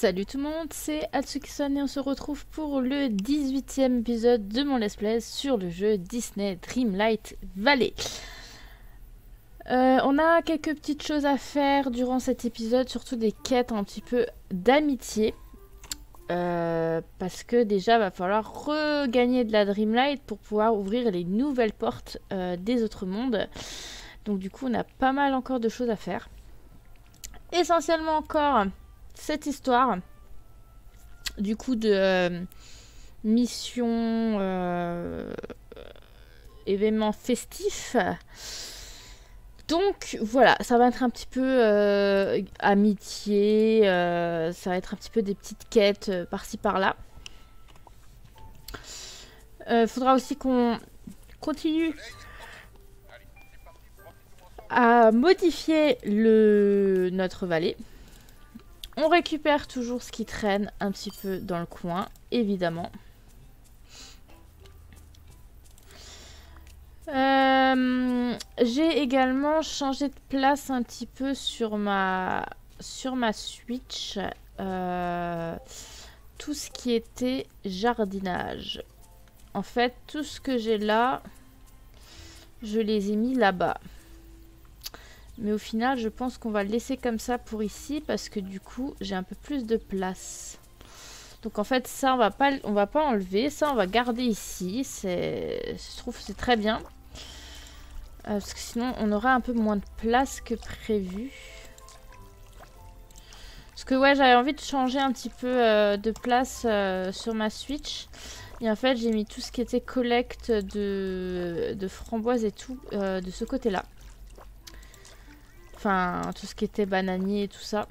Salut tout le monde, c'est Atsuki-san et on se retrouve pour le 18e épisode de mon let's play sur le jeu Disney Dreamlight Valley. On a quelques petites choses à faire durant cet épisode, surtout des quêtes un petit peu d'amitié. Parce que déjà va falloir regagner de la Dreamlight pour pouvoir ouvrir les nouvelles portes des autres mondes. Donc du coup on a pas mal encore de choses à faire. Essentiellement encore cette histoire du coup de mission événement festif. Donc voilà, ça va être un petit peu amitié, ça va être un petit peu des petites quêtes par-ci par-là. Faudra aussi qu'on continue à modifier notre vallée. On récupère toujours ce qui traîne un petit peu dans le coin, évidemment. J'ai également changé de place un petit peu sur ma Switch. Tout ce qui était jardinage. En fait, tout ce que j'ai là, je les ai mis là-bas. Mais au final, je pense qu'on va le laisser comme ça pour ici parce que du coup, j'ai un peu plus de place. Donc en fait, ça, on va pas enlever. Ça, on va garder ici. Je trouve que c'est très bien. Parce que sinon, on aura un peu moins de place que prévu. Parce que ouais, j'avais envie de changer un petit peu de place sur ma Switch. Et en fait, j'ai mis tout ce qui était collecte de framboises et tout de ce côté-là. Enfin, tout ce qui était bananier et tout ça.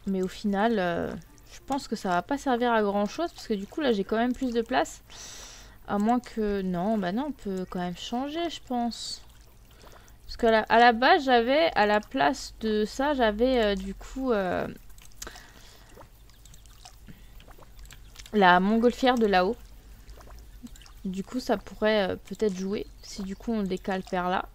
Mais au final, je pense que ça va pas servir à grand chose. Parce que du coup, là, j'ai quand même plus de place. À moins que... Non, bah non, on peut quand même changer, je pense. Parce qu'à la base, j'avais... À la place de ça, j'avais du coup... la montgolfière de là-haut. Du coup, ça pourrait peut-être jouer. Si du coup, on décale vers là.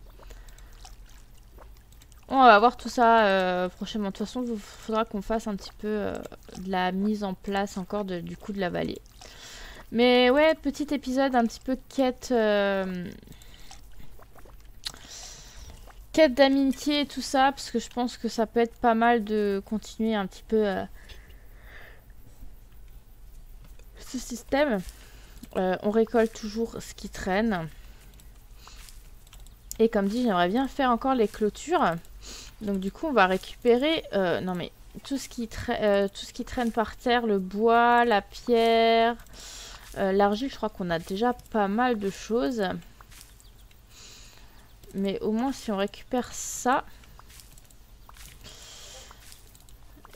On va voir tout ça prochainement. De toute façon, il faudra qu'on fasse un petit peu de la mise en place encore du coup de la vallée. Mais ouais, petit épisode un petit peu quête d'amitié et tout ça. Parce que je pense que ça peut être pas mal de continuer un petit peu ce système. On récolte toujours ce qui traîne. Et comme dit, j'aimerais bien faire encore les clôtures. Donc du coup, on va récupérer non mais tout ce qui traîne par terre, le bois, la pierre, l'argile. Je crois qu'on a déjà pas mal de choses. Mais au moins, si on récupère ça.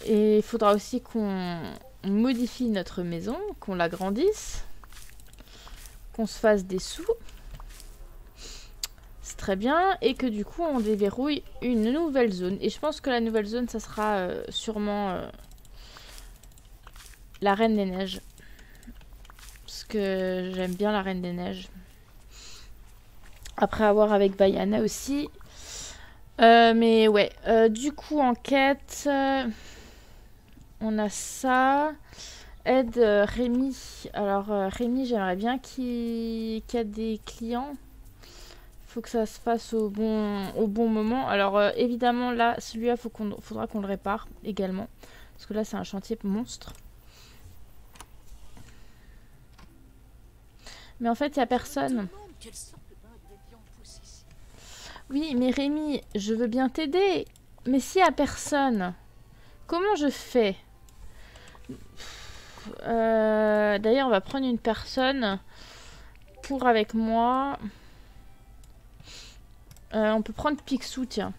Et il faudra aussi qu'on modifie notre maison, qu'on l'agrandisse, qu'on se fasse des sous. Très bien, et que du coup on déverrouille une nouvelle zone. Et je pense que la nouvelle zone, ça sera sûrement la Reine des Neiges. Parce que j'aime bien la Reine des Neiges. Après avoir avec Bayana aussi. Mais ouais, du coup en quête, on a ça. Aide Rémi. Alors Rémi, j'aimerais bien qu'il y ait des clients. Faut que ça se fasse au bon moment. Alors évidemment là, celui-là, faudra qu'on le répare également. Parce que là, c'est un chantier monstre. Mais en fait, il n'y a personne. Oui, mais Rémi, je veux bien t'aider. Mais s'il n'y a personne, comment je fais? D'ailleurs, on va prendre une personne pour avec moi. On peut prendre Picsou, tiens.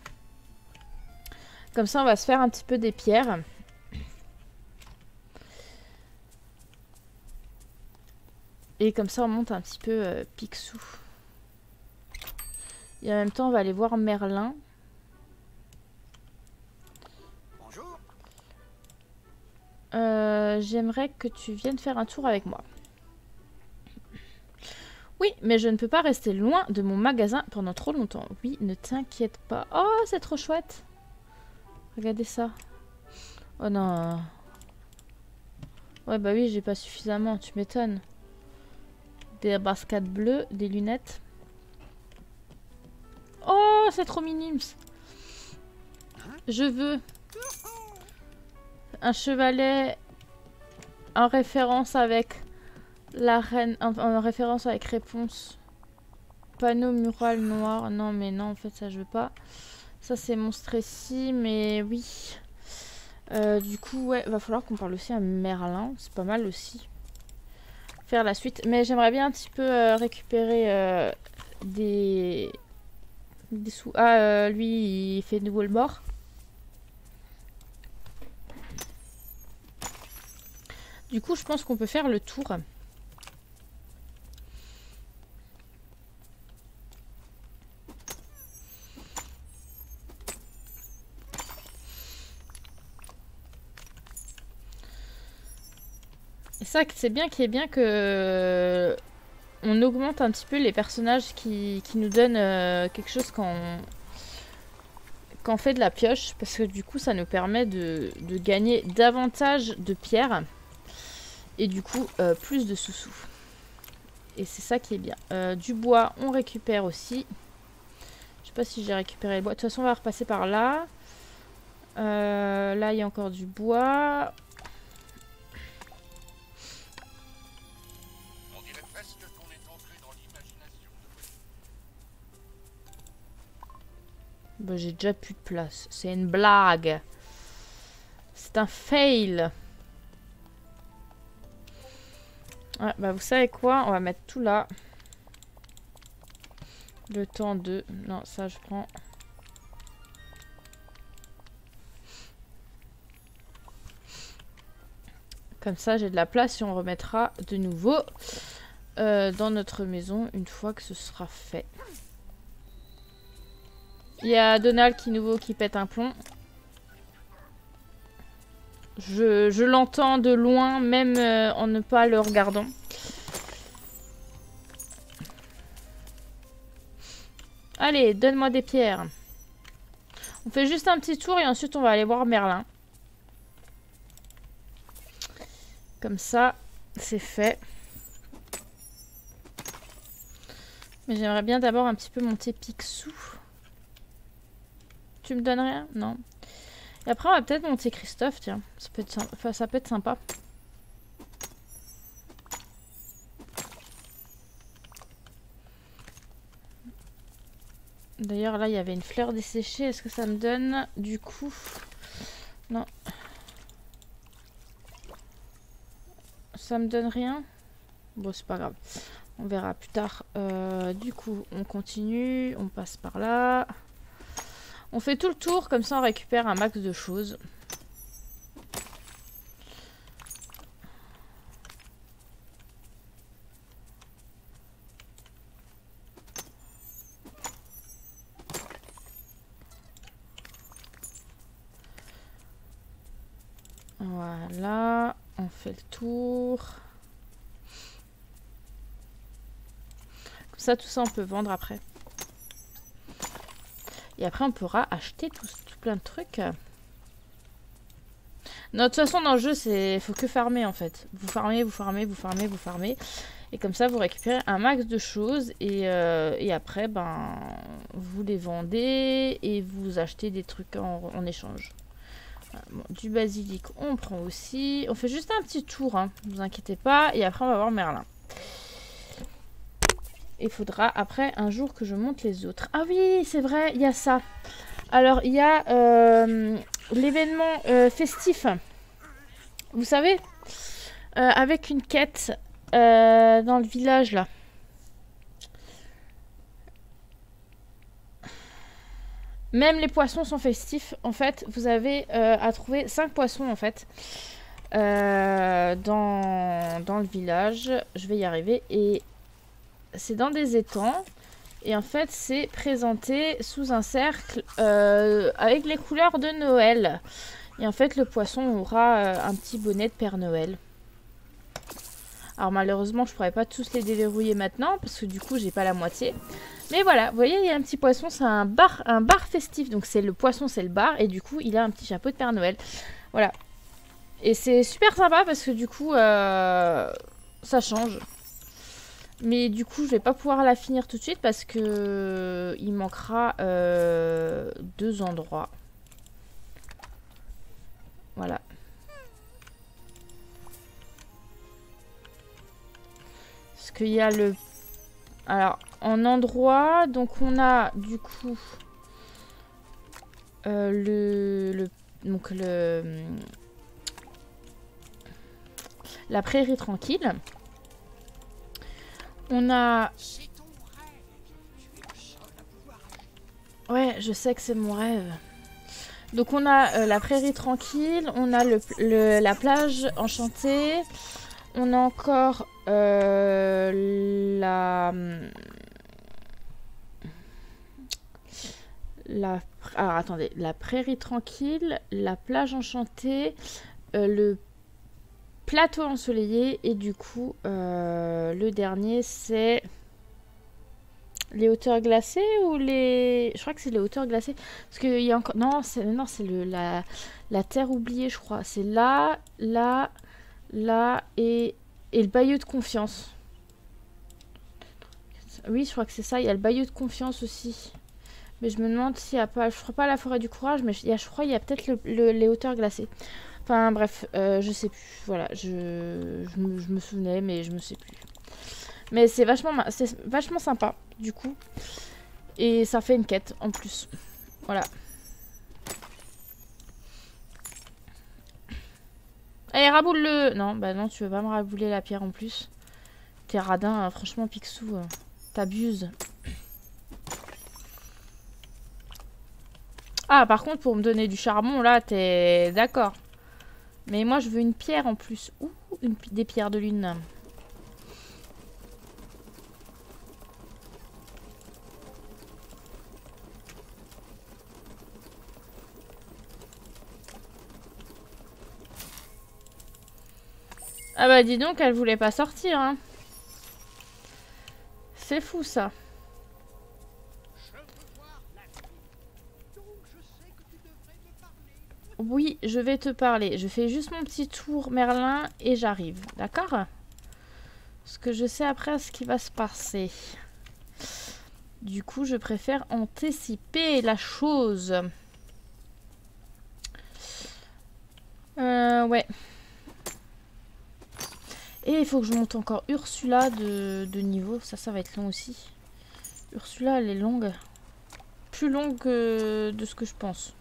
Comme ça, on va se faire un petit peu des pierres. Et comme ça, on monte un petit peu Picsou. Et en même temps, on va aller voir Merlin. Bonjour. J'aimerais que tu viennes faire un tour avec moi. Oui, mais je ne peux pas rester loin de mon magasin pendant trop longtemps. Oui, ne t'inquiète pas. Oh, c'est trop chouette. Regardez ça. Oh non. Ouais, bah oui, j'ai pas suffisamment, tu m'étonnes. Des baskets bleues, des lunettes. Oh, c'est trop minims. Je veux un chevalet en référence avec la reine, en référence avec réponse. Panneau mural noir. Non, mais non, en fait, ça, je veux pas. Ça, c'est mon stressy, mais oui. Du coup, ouais, va falloir qu'on parle aussi à Merlin. C'est pas mal aussi. Faire la suite. Mais j'aimerais bien un petit peu récupérer des sous. Ah, lui, il fait de nouveau le bord. Du coup, je pense qu'on peut faire le tour. Et ça, c'est bien qu'il y ait bien que on augmente un petit peu les personnages qui nous donnent quelque chose quand on fait de la pioche. Parce que du coup, ça nous permet de gagner davantage de pierres. Et du coup, plus de sous-sous. Et c'est ça qui est bien. Du bois, on récupère aussi. Je sais pas si j'ai récupéré le bois. De toute façon, on va repasser par là. Là, il y a encore du bois. On dirait presque qu'on est entré dans l'imagination. Bah, j'ai déjà plus de place. C'est une blague. C'est un fail. Ouais, bah vous savez quoi? On va mettre tout là. Le temps de... Non, ça je prends. Comme ça, j'ai de la place et on remettra de nouveau dans notre maison une fois que ce sera fait. Il y a Donald qui pète un plomb. Je l'entends de loin, même en ne pas le regardant. Allez, donne-moi des pierres. On fait juste un petit tour et ensuite on va aller voir Merlin. Comme ça, c'est fait. Mais j'aimerais bien d'abord un petit peu monter Picsou. Tu me donnes rien? Non. Et après, on va peut-être monter Christophe, tiens. Ça peut être sympa. Enfin, ça peut être sympa. D'ailleurs, là, il y avait une fleur desséchée. Est-ce que ça me donne du coup? Non. Ça me donne rien? Bon, c'est pas grave. On verra plus tard. Du coup, on continue. On passe par là. On fait tout le tour. Comme ça, on récupère un max de choses. Voilà, on fait le tour. Comme ça, tout ça, on peut vendre après. Et après, on pourra acheter tout plein de trucs. Non, de toute façon, dans le jeu, il faut que farmer, en fait. Vous farmez, vous farmez, vous farmez, vous farmez. Et comme ça, vous récupérez un max de choses. Et après, ben, vous les vendez et vous achetez des trucs en échange. Bon, du basilic, on prend aussi. On fait juste un petit tour, hein, ne vous inquiétez pas. Et après, on va voir Merlin. Il faudra après un jour que je monte les autres. Ah oui, c'est vrai, il y a ça. Alors, il y a l'événement festif. Vous savez, avec une quête dans le village, là. Même les poissons sont festifs. En fait, vous avez à trouver 5 poissons, en fait, dans le village. Je vais y arriver. Et c'est dans des étangs. Et en fait, c'est présenté sous un cercle avec les couleurs de Noël. Et en fait, le poisson aura un petit bonnet de Père Noël. Alors malheureusement, je ne pourrais pas tous les déverrouiller maintenant, parce que du coup, j'ai pas la moitié. Mais voilà, vous voyez, il y a un petit poisson, c'est un bar festif. Donc c'est le poisson, c'est le bar, et du coup, il a un petit chapeau de Père Noël. Voilà. Et c'est super sympa parce que du coup, ça change. Mais du coup, je vais pas pouvoir la finir tout de suite parce que il manquera 2 endroits. Voilà. Parce qu'il y a le... Alors, en endroit, donc on a du coup donc la prairie tranquille. On a... Ouais, je sais que c'est mon rêve. Donc on a la prairie tranquille, on a la plage enchantée, on a encore alors attendez, la prairie tranquille, la plage enchantée, le plateau ensoleillé et du coup le dernier c'est les hauteurs glacées ou les... Je crois que c'est les hauteurs glacées. Parce qu'il y a encore... Non, c'est la terre oubliée, je crois. C'est là et le bayou de confiance. Oui, je crois que c'est ça. Il y a le bayou de confiance aussi. Mais je me demande s'il n'y a pas... Je crois pas la forêt du courage, mais je crois qu'il y a peut-être les hauteurs glacées. Enfin, bref, je sais plus. Voilà, je me souvenais, mais je me sais plus. Mais c'est vachement sympa, du coup. Et ça fait une quête, en plus. Voilà. Allez, raboule-le! Non, bah non, tu veux pas me rabouler la pierre en plus. T'es radin, hein. Franchement, Picsou, t'abuses. Ah, par contre, pour me donner du charbon, là, t'es d'accord. Mais moi, je veux une pierre en plus. Ouh, des pierres de lune. Ah bah dis donc, elle voulait pas sortir, hein. C'est fou, ça. Oui, je vais te parler. Je fais juste mon petit tour Merlin et j'arrive. D'accord? Parce que je sais après ce qui va se passer. Du coup, je préfère anticiper la chose. Ouais. Et il faut que je monte encore Ursula de niveau. Ça va être long aussi. Ursula, elle est longue. Plus longue que de ce que je pense.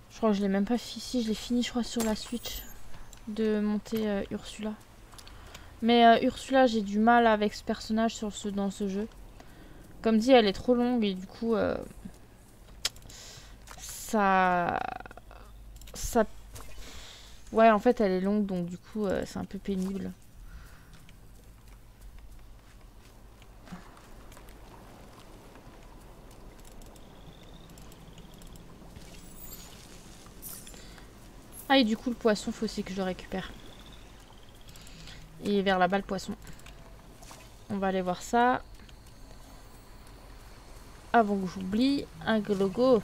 Je crois que je l'ai même pas fini. Si, je l'ai fini, je crois, sur la Switch. De monter Ursula. Mais Ursula, j'ai du mal avec ce personnage dans ce jeu. Comme dit, elle est trop longue et du coup... ça... Ouais, en fait, elle est longue, donc du coup, c'est un peu pénible. Ah, et du coup, le poisson, faut aussi que je le récupère. Et vers là-bas, le poisson. On va aller voir ça. Avant que j'oublie, un logo.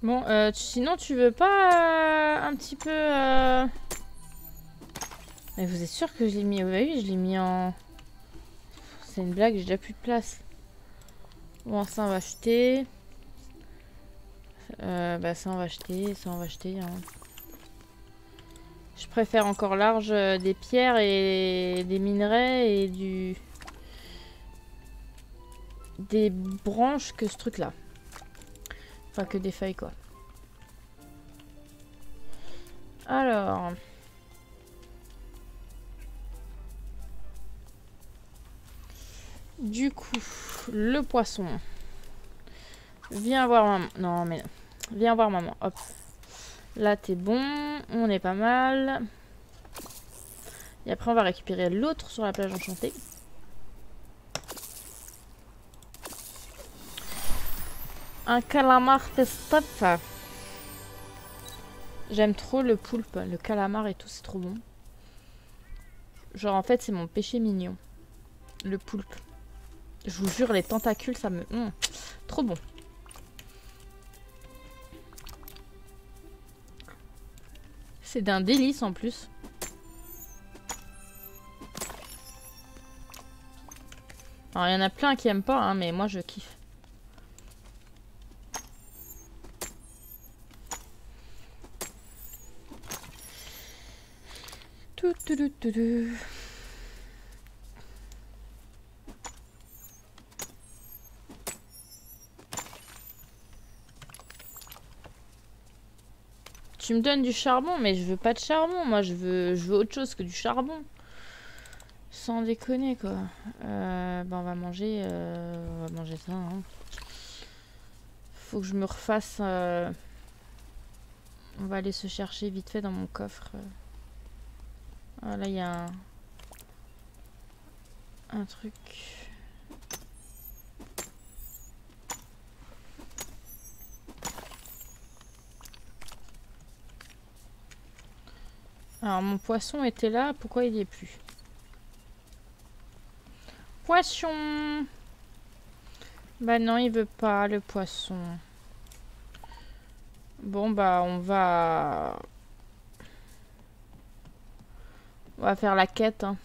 Bon, sinon tu veux pas un petit peu... Mais vous êtes sûr que je l'ai mis... Oui, je l'ai mis en... C'est une blague, j'ai déjà plus de place. Bon, ça on va acheter. Bah ça on va acheter, ça on va acheter. Hein. Je préfère encore large des pierres et des minerais et des branches que ce truc là. Enfin que des feuilles quoi. Alors... Du coup, le poisson. Viens voir maman. Non mais... Viens voir maman. Hop. Là t'es bon. On est pas mal. Et après on va récupérer l'autre sur la plage enchantée. Un calamar testop. J'aime trop le poulpe, le calamar et tout, c'est trop bon. Genre en fait c'est mon péché mignon. Le poulpe. Je vous jure les tentacules ça me... trop bon. C'est d'un délice en plus. Alors il y en a plein qui aiment pas hein, mais moi je kiffe. Tu me donnes du charbon, mais je veux pas de charbon. Moi, je veux autre chose que du charbon. Sans déconner, quoi. On va manger ça. Hein. Faut que je me refasse... On va aller se chercher vite fait dans mon coffre. Ah, là, il y a un truc... Alors, mon poisson était là. Pourquoi il n'y est plus? Poisson! Bah non, il veut pas, le poisson. Bon, bah, on va faire la quête. Hein.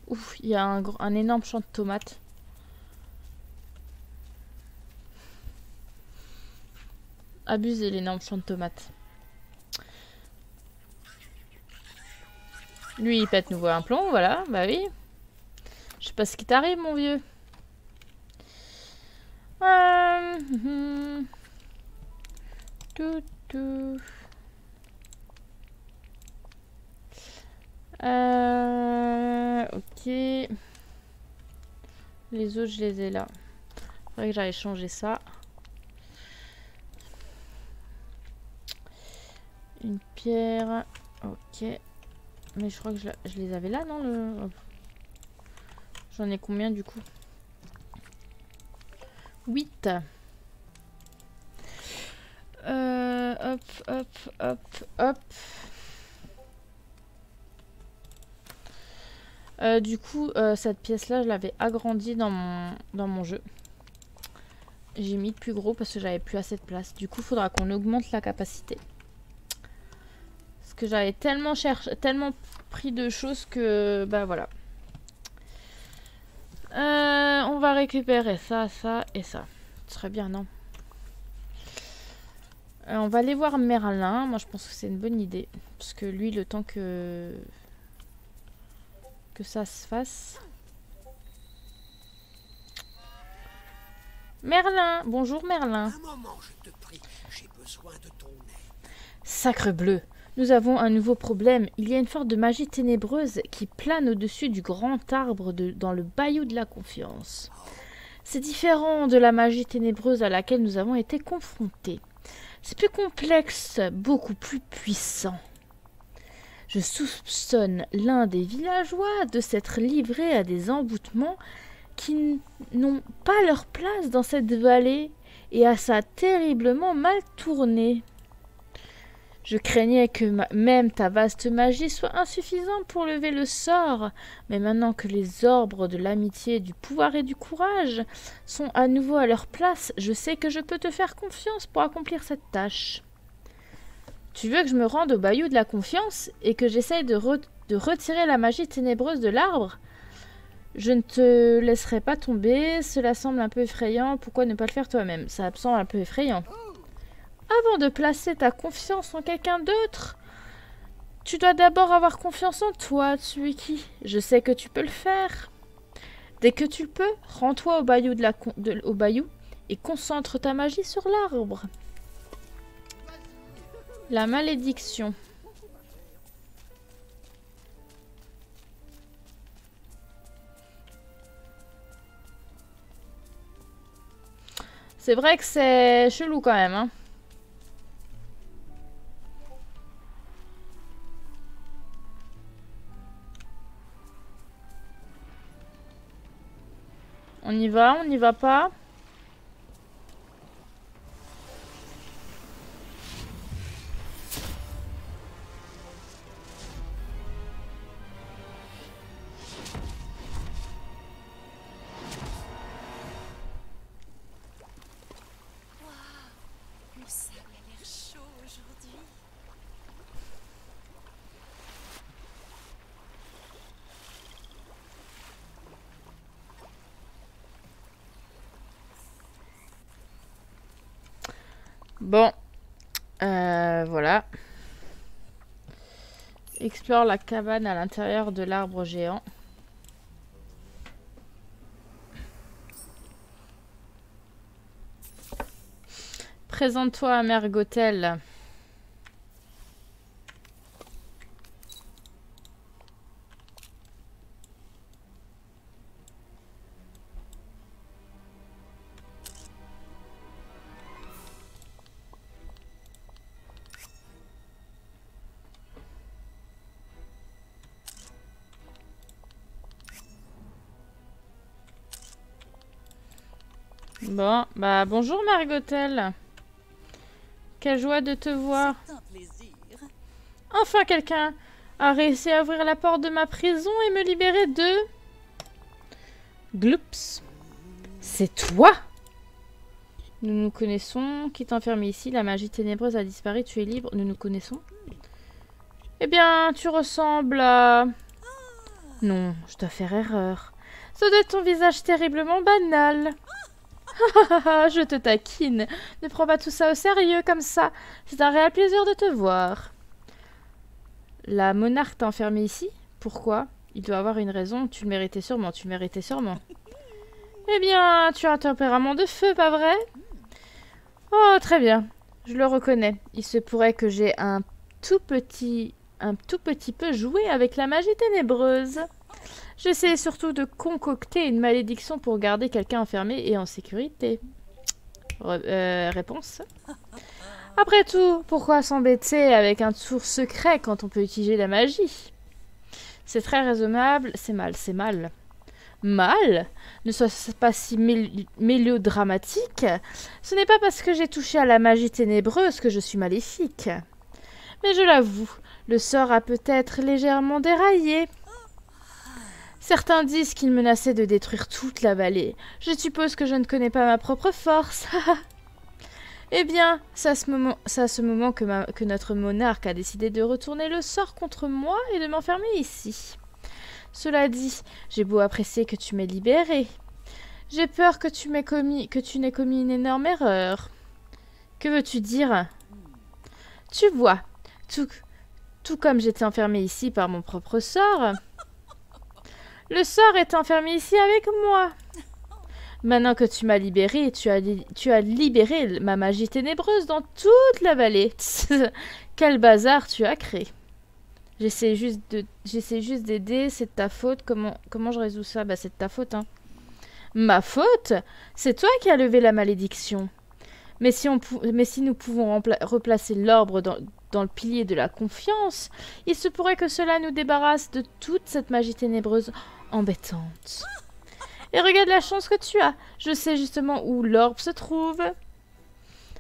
Ouf, il y a un énorme champ de tomates. Abusé, l'énorme champ de tomates. Lui, il pète nouveau un plomb, voilà, bah oui. Je sais pas ce qui t'arrive, mon vieux. Ok. Les autres, je les ai là. Faudrait que j'aille changer ça. Une pierre. Ok. Mais je crois que je les avais là, non? J'en ai combien du coup? 8. Hop, hop, hop, hop. Du coup, cette pièce-là, je l'avais agrandie dans mon jeu. J'ai mis plus gros parce que j'avais plus assez de place. Du coup, il faudra qu'on augmente la capacité. Parce que j'avais tellement pris de choses que... Bah voilà. On va récupérer ça, ça et ça. Ce serait bien, non? On va aller voir Merlin. Moi, je pense que c'est une bonne idée. Parce que lui, le temps que ça se fasse... Merlin! Bonjour, Merlin. Un moment, je te prie. J'ai besoin de ton aide. Sacre bleu! Nous avons un nouveau problème. Il y a une forme de magie ténébreuse qui plane au-dessus du grand arbre dans le bayou de la confiance. C'est différent de la magie ténébreuse à laquelle nous avons été confrontés. C'est plus complexe, beaucoup plus puissant. Je soupçonne l'un des villageois de s'être livré à des emboutements qui n'ont pas leur place dans cette vallée et à ça terriblement mal tourné. Je craignais que même ta vaste magie soit insuffisante pour lever le sort, mais maintenant que les orbres de l'amitié, du pouvoir et du courage sont à nouveau à leur place, je sais que je peux te faire confiance pour accomplir cette tâche. Tu veux que je me rende au bayou de la confiance et que j'essaye de retirer la magie ténébreuse de l'arbre? Je ne te laisserai pas tomber, cela semble un peu effrayant, pourquoi ne pas le faire toi-même? Ça me semble un peu effrayant. Avant de placer ta confiance en quelqu'un d'autre, tu dois d'abord avoir confiance en toi, Tsuiki. Je sais que tu peux le faire. Dès que tu le peux, rends-toi au bayou, au bayou et concentre ta magie sur l'arbre. La malédiction. C'est vrai que c'est chelou quand même, hein. On y va pas? Bon, voilà. Explore la cabane à l'intérieur de l'arbre géant. Présente-toi à Mergotel. Bon, bah bonjour Margotel. Quelle joie de te voir. C'est un plaisir. Enfin quelqu'un a réussi à ouvrir la porte de ma prison et me libérer de... Gloops. C'est toi? Nous nous connaissons. Qui t'enferme ici? La magie ténébreuse a disparu. Tu es libre. Nous nous connaissons. Eh bien, tu ressembles à... Non, je dois faire erreur. Ça doit être ton visage terriblement banal. Je te taquine. Ne prends pas tout ça au sérieux comme ça. C'est un réel plaisir de te voir. La monarque t'a enfermé ici? Pourquoi? Il doit avoir une raison. Tu le méritais sûrement. Tu le méritais sûrement. Eh bien, tu as un tempérament de feu, pas vrai? Oh, très bien. Je le reconnais. Il se pourrait que j'ai un tout petit peu joué avec la magie ténébreuse. J'essaie surtout de concocter une malédiction pour garder quelqu'un enfermé et en sécurité. Réponse. Après tout, pourquoi s'embêter avec un tour secret quand on peut utiliser la magie? C'est très raisonnable, c'est mal, c'est mal. Mal? Ne sois pas si mélodramatique. Ce n'est pas parce que j'ai touché à la magie ténébreuse que je suis maléfique. Mais je l'avoue, le sort a peut-être légèrement déraillé. Certains disent qu'il menaçait de détruire toute la vallée. Je suppose que je ne connais pas ma propre force. Eh bien, c'est à ce moment que notre monarque a décidé de retourner le sort contre moi et de m'enfermer ici. Cela dit, j'ai beau apprécier que tu m'aies libérée. J'ai peur que tu n'aies commis une énorme erreur. Que veux-tu dire? Tu vois, tout comme j'étais enfermée ici par mon propre sort... Le sort est enfermé ici avec moi. Maintenant que tu m'as libérée, tu as libéré ma magie ténébreuse dans toute la vallée. Quel bazar tu as créé. J'essaie juste d'aider, c'est de ta faute. Comment je résous ça? Bah c'est de ta faute, hein. Ma faute? C'est toi qui as levé la malédiction. Mais si nous pouvons replacer l'orbre dans le pilier de la confiance, il se pourrait que cela nous débarrasse de toute cette magie ténébreuse embêtante. Et regarde la chance que tu as. Je sais justement où l'orbe se trouve.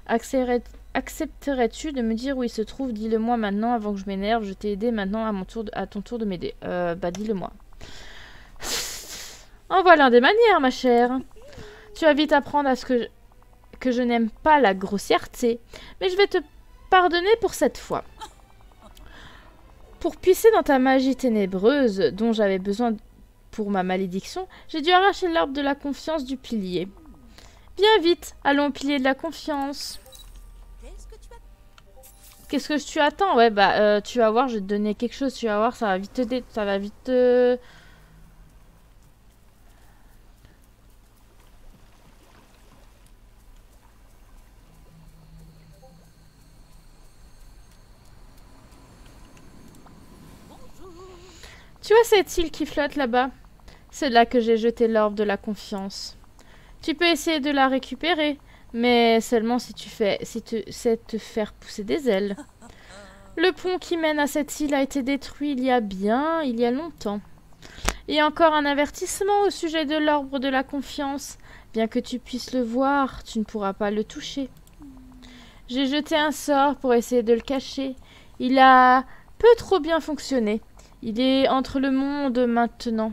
Accepterais-tu de me dire où il se trouve? Dis-le-moi maintenant avant que je m'énerve. Je t'ai aidé maintenant à ton tour de m'aider. Bah dis-le-moi. En voilà des manières, ma chère. Tu vas vite apprendre à ce que je n'aime pas la grossièreté. Mais je vais te pardonner pour cette fois. Pour puiser dans ta magie ténébreuse dont j'avais besoin pour ma malédiction, j'ai dû arracher l'arbre de la confiance du pilier. Viens vite, allons au pilier de la confiance. Qu'est-ce que tu attends? Ouais, bah, tu vas voir, je vais te donner quelque chose, tu vas voir, ça va vite t'aider, ça va vite te... Tu vois cette île qui flotte là-bas? C'est là que j'ai jeté l'orbe de la confiance. Tu peux essayer de la récupérer, mais seulement si tu sais te faire pousser des ailes. Le pont qui mène à cette île a été détruit il y a longtemps. Et encore un avertissement au sujet de l'orbe de la confiance. Bien que tu puisses le voir, tu ne pourras pas le toucher. J'ai jeté un sort pour essayer de le cacher. Il a peu trop bien fonctionné. Il est entre le monde maintenant.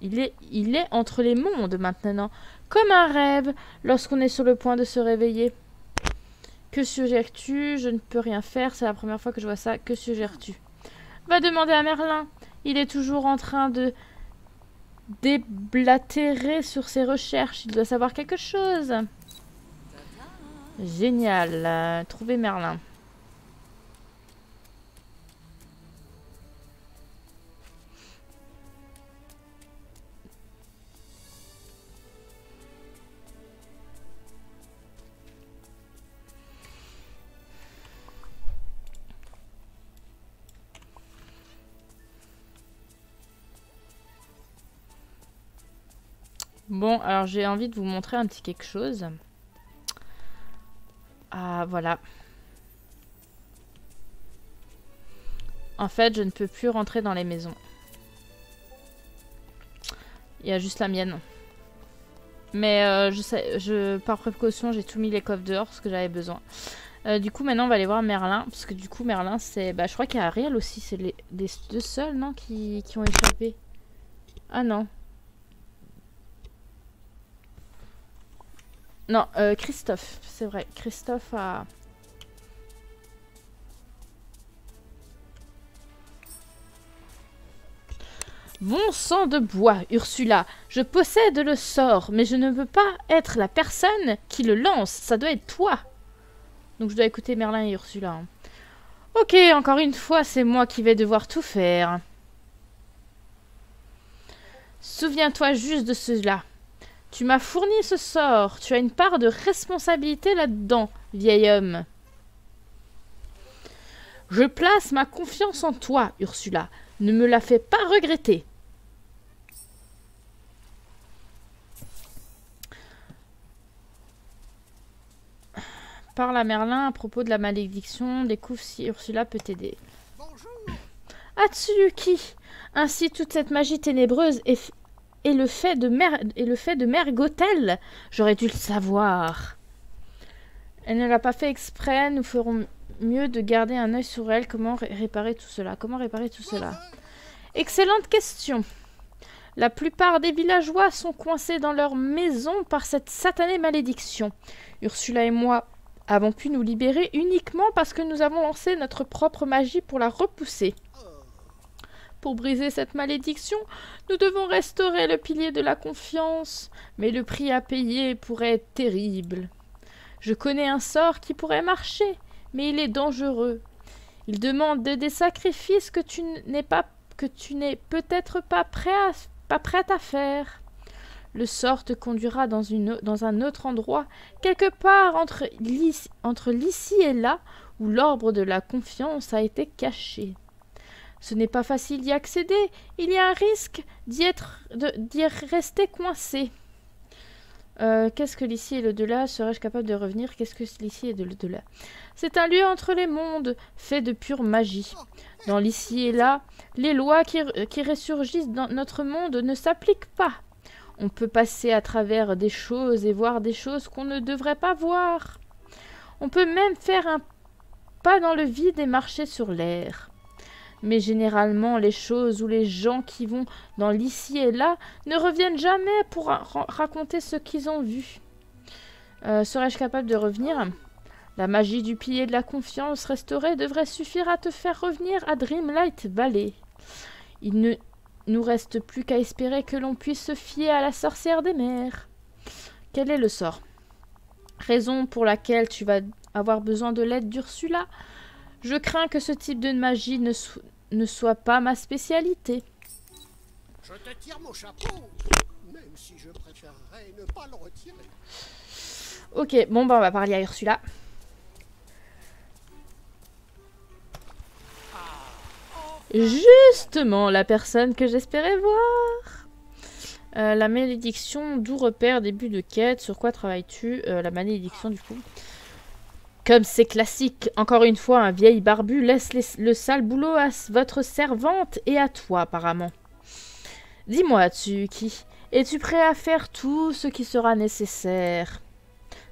Il est entre les mondes maintenant, comme un rêve lorsqu'on est sur le point de se réveiller. Que suggères-tu? Je ne peux rien faire, c'est la première fois que je vois ça. Que suggères-tu? Va demander à Merlin. Il est toujours en train de déblatérer sur ses recherches. Il doit savoir quelque chose. Génial. Trouver Merlin. Bon, alors j'ai envie de vous montrer un petit quelque chose. Ah, voilà. En fait, je ne peux plus rentrer dans les maisons. Il y a juste la mienne. Mais par précaution, j'ai tout mis les coffres dehors parce que j'avais besoin. Du coup, maintenant, on va aller voir Merlin. Parce que du coup, Merlin, c'est... Bah, je crois qu'il y a Ariel aussi. C'est les deux seuls, non, qui ont échappé. Ah non. Non, Christophe, c'est vrai. Christophe a... Bon sang de bois, Ursula. Je possède le sort, mais je ne veux pas être la personne qui le lance. Ça doit être toi. Donc je dois écouter Merlin et Ursula. Hein. Ok, encore une fois, c'est moi qui vais devoir tout faire. Souviens-toi juste de cela. Tu m'as fourni ce sort. Tu as une part de responsabilité là-dedans, vieil homme. Je place ma confiance en toi, Ursula. Ne me la fais pas regretter. Parle à Merlin à propos de la malédiction. Découvre si Ursula peut t'aider. Atsuki. Ainsi, toute cette magie ténébreuse est le fait de Mère Gothel. J'aurais dû le savoir. Elle ne l'a pas fait exprès. Nous ferons mieux de garder un œil sur elle. Comment réparer tout cela? Comment réparer tout cela? Excellente question. La plupart des villageois sont coincés dans leur maison par cette satanée malédiction. Ursula et moi avons pu nous libérer uniquement parce que nous avons lancé notre propre magie pour la repousser. Pour briser cette malédiction, nous devons restaurer le pilier de la confiance, mais le prix à payer pourrait être terrible. Je connais un sort qui pourrait marcher, mais il est dangereux. Il demande des sacrifices que tu n'es peut-être pas prête à faire. Le sort te conduira dans un autre endroit, quelque part entre l'ici et là, où l'orbe de la confiance a été caché. Ce n'est pas facile d'y accéder, il y a un risque d'y rester coincé. Qu'est-ce que l'ici et l'au-delà? Serais-je capable de revenir? Qu'est-ce que l'ici et l'au-delà? C'est un lieu entre les mondes, fait de pure magie. Dans l'ici et là, les lois qui ressurgissent dans notre monde ne s'appliquent pas. On peut passer à travers des choses et voir des choses qu'on ne devrait pas voir. On peut même faire un pas dans le vide et marcher sur l'air. Mais généralement, les choses ou les gens qui vont dans l'ici et là ne reviennent jamais pour raconter ce qu'ils ont vu. Serais-je capable de revenir? La magie du pilier de la confiance restaurée devrait suffire à te faire revenir à Dreamlight Valley. Il ne nous reste plus qu'à espérer que l'on puisse se fier à la sorcière des mers. Quel est le sort? Raison pour laquelle tu vas avoir besoin de l'aide d'Ursula. Je crains que ce type de magie ne soit pas ma spécialité. Je te tire mon chapeau, même si je préférerais ne pas le retirer. Ok, bon bah on va parler à Ursula. Justement, la personne que j'espérais voir. La malédiction, d'où repère, début de quête, sur quoi travailles-tu? La malédiction du coup. Comme c'est classique, encore une fois, un vieil barbu laisse le sale boulot à votre servante et à toi, apparemment. Dis-moi, Atsuki, es-tu prêt à faire tout ce qui sera nécessaire?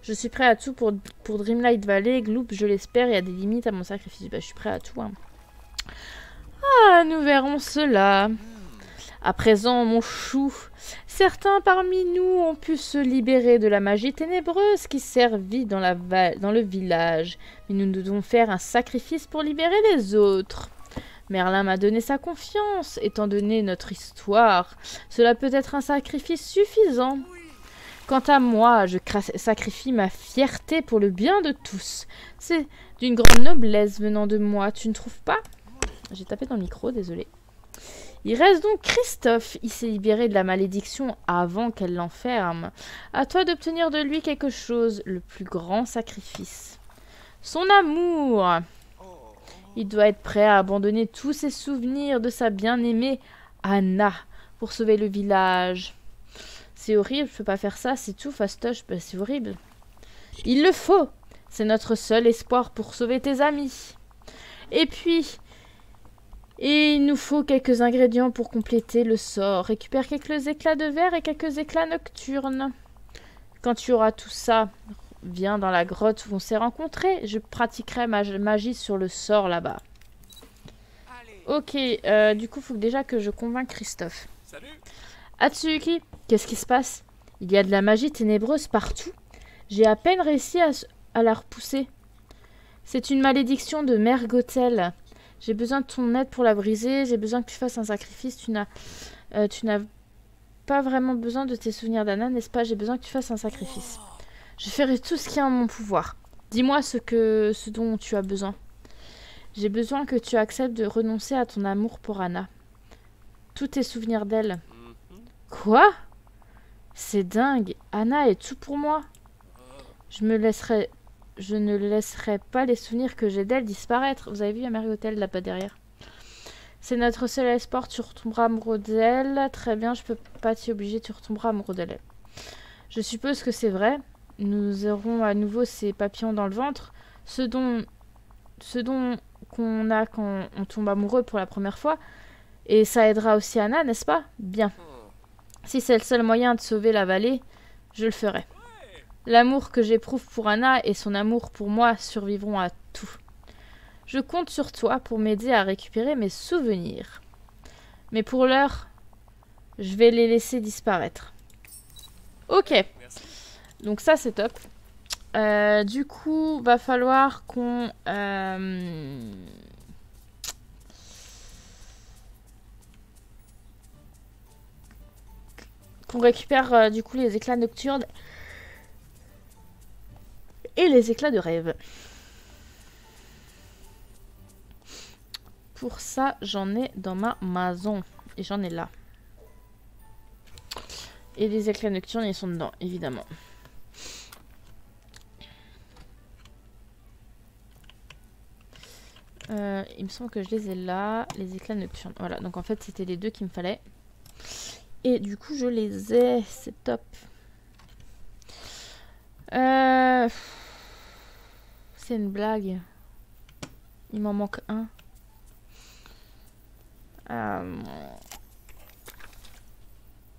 Je suis prêt à tout pour Dreamlight Valley. Gloop, je l'espère, il y a des limites à mon sacrifice. Bah, je suis prêt à tout. Hein. Ah, nous verrons cela. À présent, mon chou, certains parmi nous ont pu se libérer de la magie ténébreuse qui servit dans le village. Mais nous devons faire un sacrifice pour libérer les autres. Merlin m'a donné sa confiance. Étant donné notre histoire, cela peut être un sacrifice suffisant. Quant à moi, je sacrifie ma fierté pour le bien de tous. C'est d'une grande noblesse venant de moi, tu ne trouves pas? J'ai tapé dans le micro, désolé. Il reste donc Christophe. Il s'est libéré de la malédiction avant qu'elle l'enferme. À toi d'obtenir de lui quelque chose, le plus grand sacrifice. Son amour. Il doit être prêt à abandonner tous ses souvenirs de sa bien-aimée Anna pour sauver le village. C'est horrible, je peux pas faire ça, c'est tout, fastoche, bah, c'est horrible. Il le faut. C'est notre seul espoir pour sauver tes amis. Et puis... Et il nous faut quelques ingrédients pour compléter le sort. Récupère quelques éclats de verre et quelques éclats nocturnes. Quand tu auras tout ça, viens dans la grotte où on s'est rencontrés. Je pratiquerai ma magie sur le sort là-bas. Ok, du coup, il faut déjà que je convainque Christophe. Salut. Atsuki, qu'est-ce qui se passe? Il y a de la magie ténébreuse partout. J'ai à peine réussi à la repousser. C'est une malédiction de Mère Gothel. J'ai besoin de ton aide pour la briser. J'ai besoin que tu fasses un sacrifice. Tu n'as pas vraiment besoin de tes souvenirs d'Anna, n'est-ce pas? J'ai besoin que tu fasses un sacrifice. Je ferai tout ce qui est en mon pouvoir. Dis-moi ce dont tu as besoin. J'ai besoin que tu acceptes de renoncer à ton amour pour Anna. Tous tes souvenirs d'elle. Quoi? C'est dingue. Anna est tout pour moi. Je ne laisserai pas les souvenirs que j'ai d'elle disparaître. Vous avez vu, il y a Mary Hotel là-bas derrière. C'est notre seul espoir, tu retomberas amoureux d'elle. Très bien, je peux pas t'y obliger, tu retomberas amoureux d'elle. Je suppose que c'est vrai. Nous aurons à nouveau ces papillons dans le ventre. Ce dont qu'on a quand on tombe amoureux pour la première fois. Et ça aidera aussi Anna, n'est-ce pas? Bien. Si c'est le seul moyen de sauver la vallée, je le ferai. L'amour que j'éprouve pour Anna et son amour pour moi survivront à tout. Je compte sur toi pour m'aider à récupérer mes souvenirs. Mais pour l'heure, je vais les laisser disparaître. Ok. Merci. Donc ça, c'est top. Du coup, va falloir qu'on... qu'on récupère du coup les éclats nocturnes et les éclats de rêve. Pour ça, j'en ai dans ma maison. Et j'en ai là. Et les éclats nocturnes, ils sont dedans, évidemment. Il me semble que je les ai là. Les éclats nocturnes. Voilà, donc en fait, c'était les deux qu'il me fallait. Et du coup, je les ai. C'est top. C'est une blague. Il m'en manque un.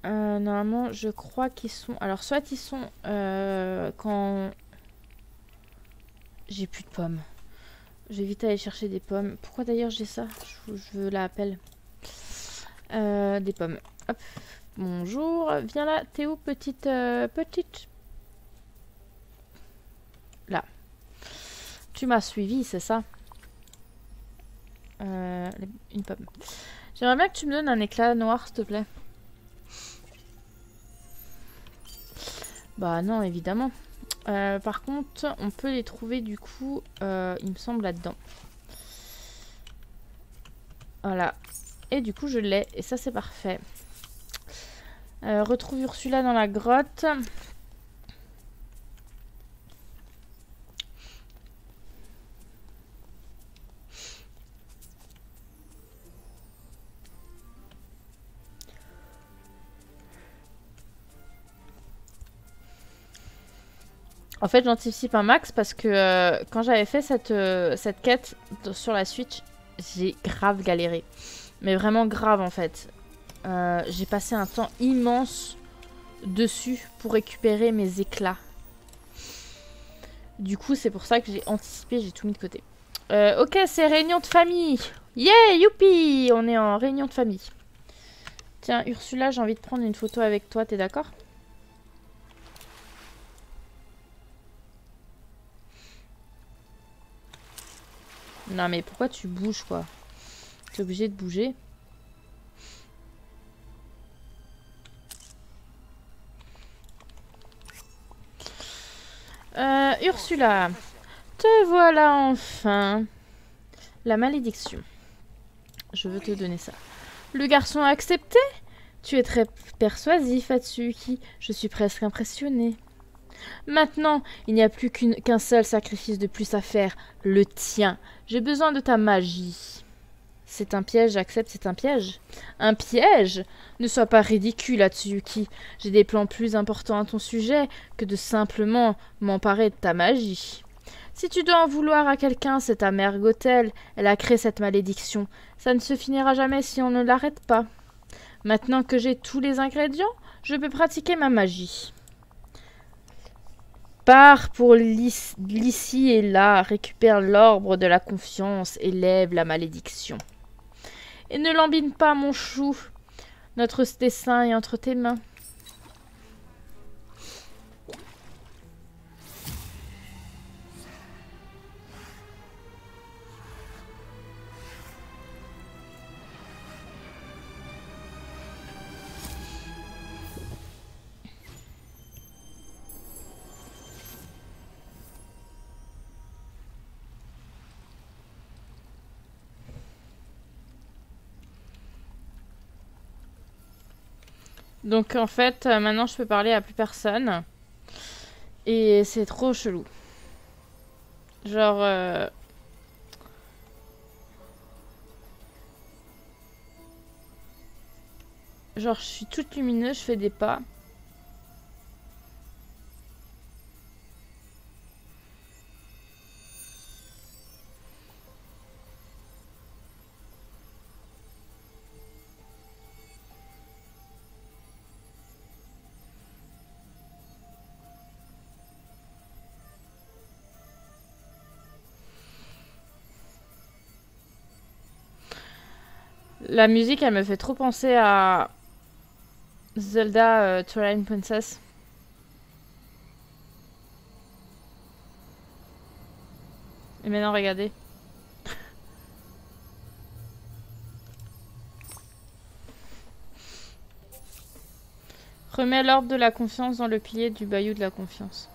Normalement, je crois qu'ils sont... Alors, soit ils sont quand... J'ai plus de pommes. Je vais vite aller chercher des pommes. Pourquoi d'ailleurs j'ai ça? Je veux la appelle. Des pommes. Hop. Bonjour. Viens là. T'es où, petite... petite... Là. Tu m'as suivi, c'est ça? Une pomme. J'aimerais bien que tu me donnes un éclat noir, s'il te plaît. Bah non, évidemment. Par contre, on peut les trouver du coup, il me semble, là-dedans. Voilà. Et du coup, je l'ai. Et ça, c'est parfait. Retrouve Ursula dans la grotte. En fait, j'anticipe un max parce que quand j'avais fait cette quête sur la Switch, j'ai grave galéré. Mais vraiment grave, en fait. J'ai passé un temps immense dessus pour récupérer mes éclats. Du coup, c'est pour ça que j'ai anticipé, j'ai tout mis de côté. Ok, c'est réunion de famille. Yeah, youpi! On est en réunion de famille. Tiens, Ursula, j'ai envie de prendre une photo avec toi, t'es d'accord? Non mais pourquoi tu bouges quoi? T'es obligé de bouger. Ursula, te voilà enfin. La malédiction. Je veux te donner ça. Le garçon a accepté? Tu es très persuasif, Atsuki. Je suis presque impressionnée. Maintenant, il n'y a plus qu'un seul sacrifice de plus à faire. Le tien. J'ai besoin de ta magie. C'est un piège, j'accepte, c'est un piège. Un piège? Ne sois pas ridicule, Atsuki. J'ai des plans plus importants à ton sujet que de simplement m'emparer de ta magie. Si tu dois en vouloir à quelqu'un, c'est ta mère Gothel. Elle a créé cette malédiction. Ça ne se finira jamais si on ne l'arrête pas. Maintenant que j'ai tous les ingrédients, je peux pratiquer ma magie. Pars pour l'ici et là, récupère l'orbre de la confiance et lève la malédiction. Et ne lambine pas, mon chou. Notre destin est entre tes mains. Donc en fait, maintenant je peux parler à plus personne. Et c'est trop chelou. Genre... Genre je suis toute lumineuse, je fais des pas. La musique, elle me fait trop penser à Zelda Twilight Princess. Et maintenant, regardez. Remets l'orbe de la confiance dans le pilier du bayou de la confiance.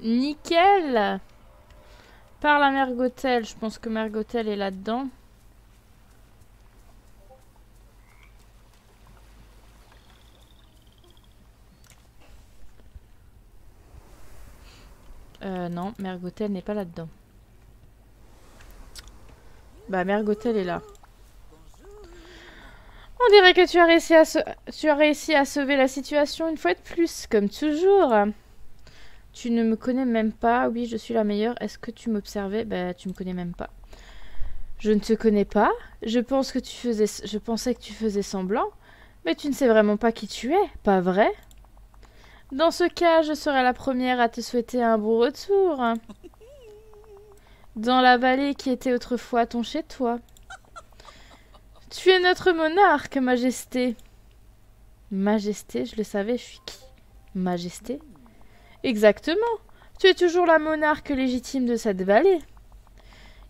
Nickel! Par la mère Gothel, je pense que mère Gothel est là-dedans. Non, mère Gothel n'est pas là-dedans. Bah, mère Gothel est là. On dirait que tu as réussi à sauver la situation une fois de plus, comme toujours. Tu ne me connais même pas. Oui, je suis la meilleure. Est-ce que tu m'observais? Bah, tu me connais même pas. Je ne te connais pas. Je pensais que tu faisais semblant. Mais tu ne sais vraiment pas qui tu es, pas vrai? Dans ce cas, je serai la première à te souhaiter un bon retour. Dans la vallée qui était autrefois ton chez-toi. Tu es notre monarque, Majesté. Majesté, je le savais, je suis qui? Majesté? Exactement. Tu es toujours la monarque légitime de cette vallée.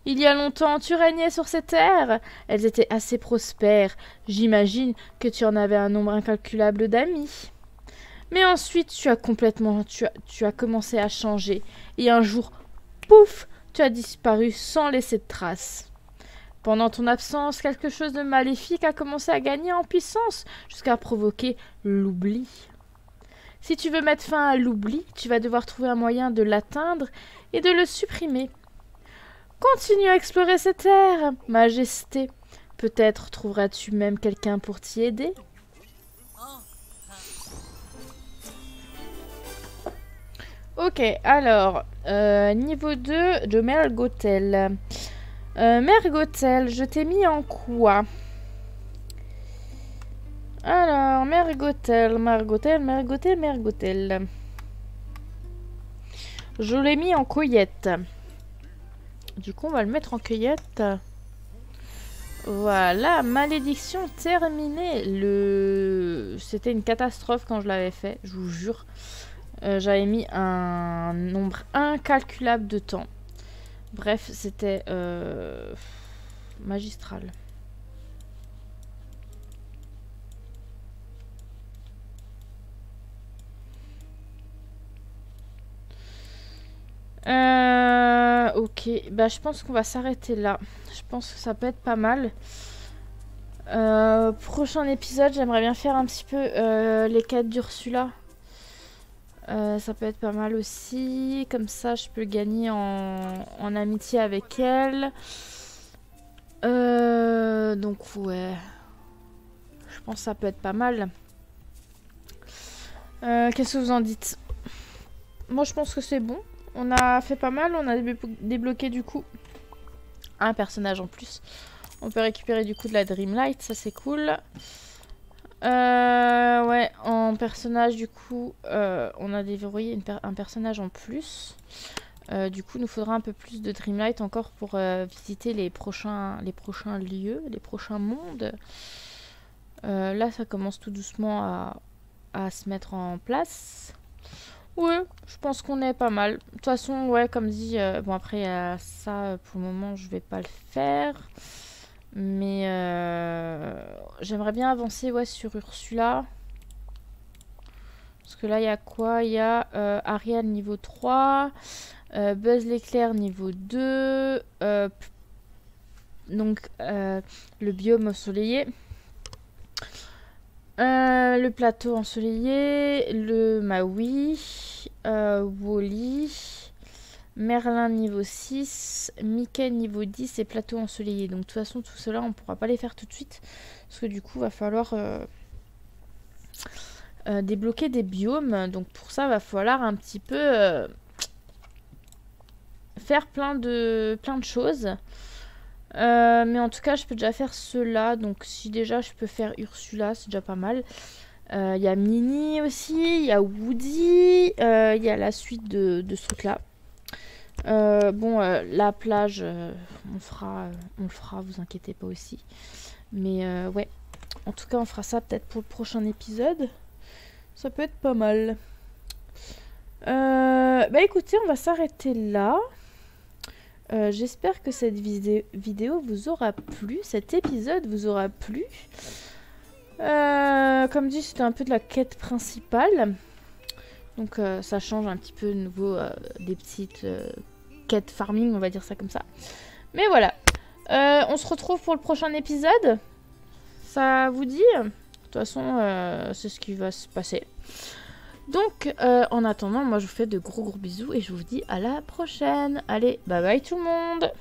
Il y a longtemps, tu régnais sur ces terres. Elles étaient assez prospères. J'imagine que tu en avais un nombre incalculable d'amis. Mais ensuite, tu as commencé à changer. Et un jour, pouf, tu as disparu sans laisser de traces. Pendant ton absence, quelque chose de maléfique a commencé à gagner en puissance jusqu'à provoquer l'oubli. Si tu veux mettre fin à l'oubli, tu vas devoir trouver un moyen de l'atteindre et de le supprimer. Continue à explorer ces terres, Majesté. Peut-être trouveras-tu même quelqu'un pour t'y aider. Ok, alors, niveau 2 de Mère Gothel. Mère Gothel, je t'ai mis en quoi? Alors, Mère Gothel. Je l'ai mis en cueillette. Du coup, on va le mettre en cueillette. Voilà, malédiction terminée. C'était une catastrophe quand je l'avais fait, je vous jure. J'avais mis un nombre incalculable de temps. Bref, c'était magistral. Ok, bah je pense qu'on va s'arrêter là. Je pense que ça peut être pas mal. Prochain épisode, j'aimerais bien faire un petit peu les quêtes d'Ursula. Ça peut être pas mal aussi. Comme ça, je peux gagner en amitié avec elle. Donc ouais. Je pense que ça peut être pas mal. Qu'est-ce que vous en dites? Moi, je pense que c'est bon. On a fait pas mal. On a débloqué du coup un personnage en plus. On peut récupérer du coup de la Dreamlight. Ça, c'est cool. Ouais, en personnage du coup, on a déverrouillé un personnage en plus. Du coup, il nous faudra un peu plus de Dreamlight encore pour visiter les prochains lieux, les prochains mondes. Là, ça commence tout doucement à se mettre en place. Ouais, je pense qu'on est pas mal. De toute façon, ouais, comme dit, bon après, ça, pour le moment, je vais pas le faire. Mais j'aimerais bien avancer ouais, sur Ursula. Parce que là, il y a quoi? Il y a Ariel niveau 3, Buzz l'éclair niveau 2, donc le biome ensoleillé, le plateau ensoleillé, le Maui, Wally, Merlin niveau 6, Mickey niveau 10 et plateau ensoleillé. Donc de toute façon tout cela on pourra pas les faire tout de suite. Parce que du coup va falloir débloquer des biomes. Donc pour ça va falloir un petit peu faire plein de choses. Mais en tout cas je peux déjà faire cela. Donc si déjà je peux faire Ursula c'est déjà pas mal. Il y a Minnie aussi, il y a Woody, il y a la suite de ce truc là. Bon, la plage, on le fera, vous inquiétez pas aussi. Mais ouais, en tout cas, on fera ça peut-être pour le prochain épisode. Ça peut être pas mal. Bah écoutez, on va s'arrêter là. J'espère que cette vidéo vous aura plu, cet épisode vous aura plu. Comme dit, c'était un peu de la quête principale. Donc ça change un petit peu de nouveau des petites quêtes farming, on va dire ça comme ça. Mais voilà. On se retrouve pour le prochain épisode. Ça vous dit? De toute façon, c'est ce qui va se passer. Donc, en attendant, moi je vous fais de gros bisous et je vous dis à la prochaine. Allez, bye bye tout le monde!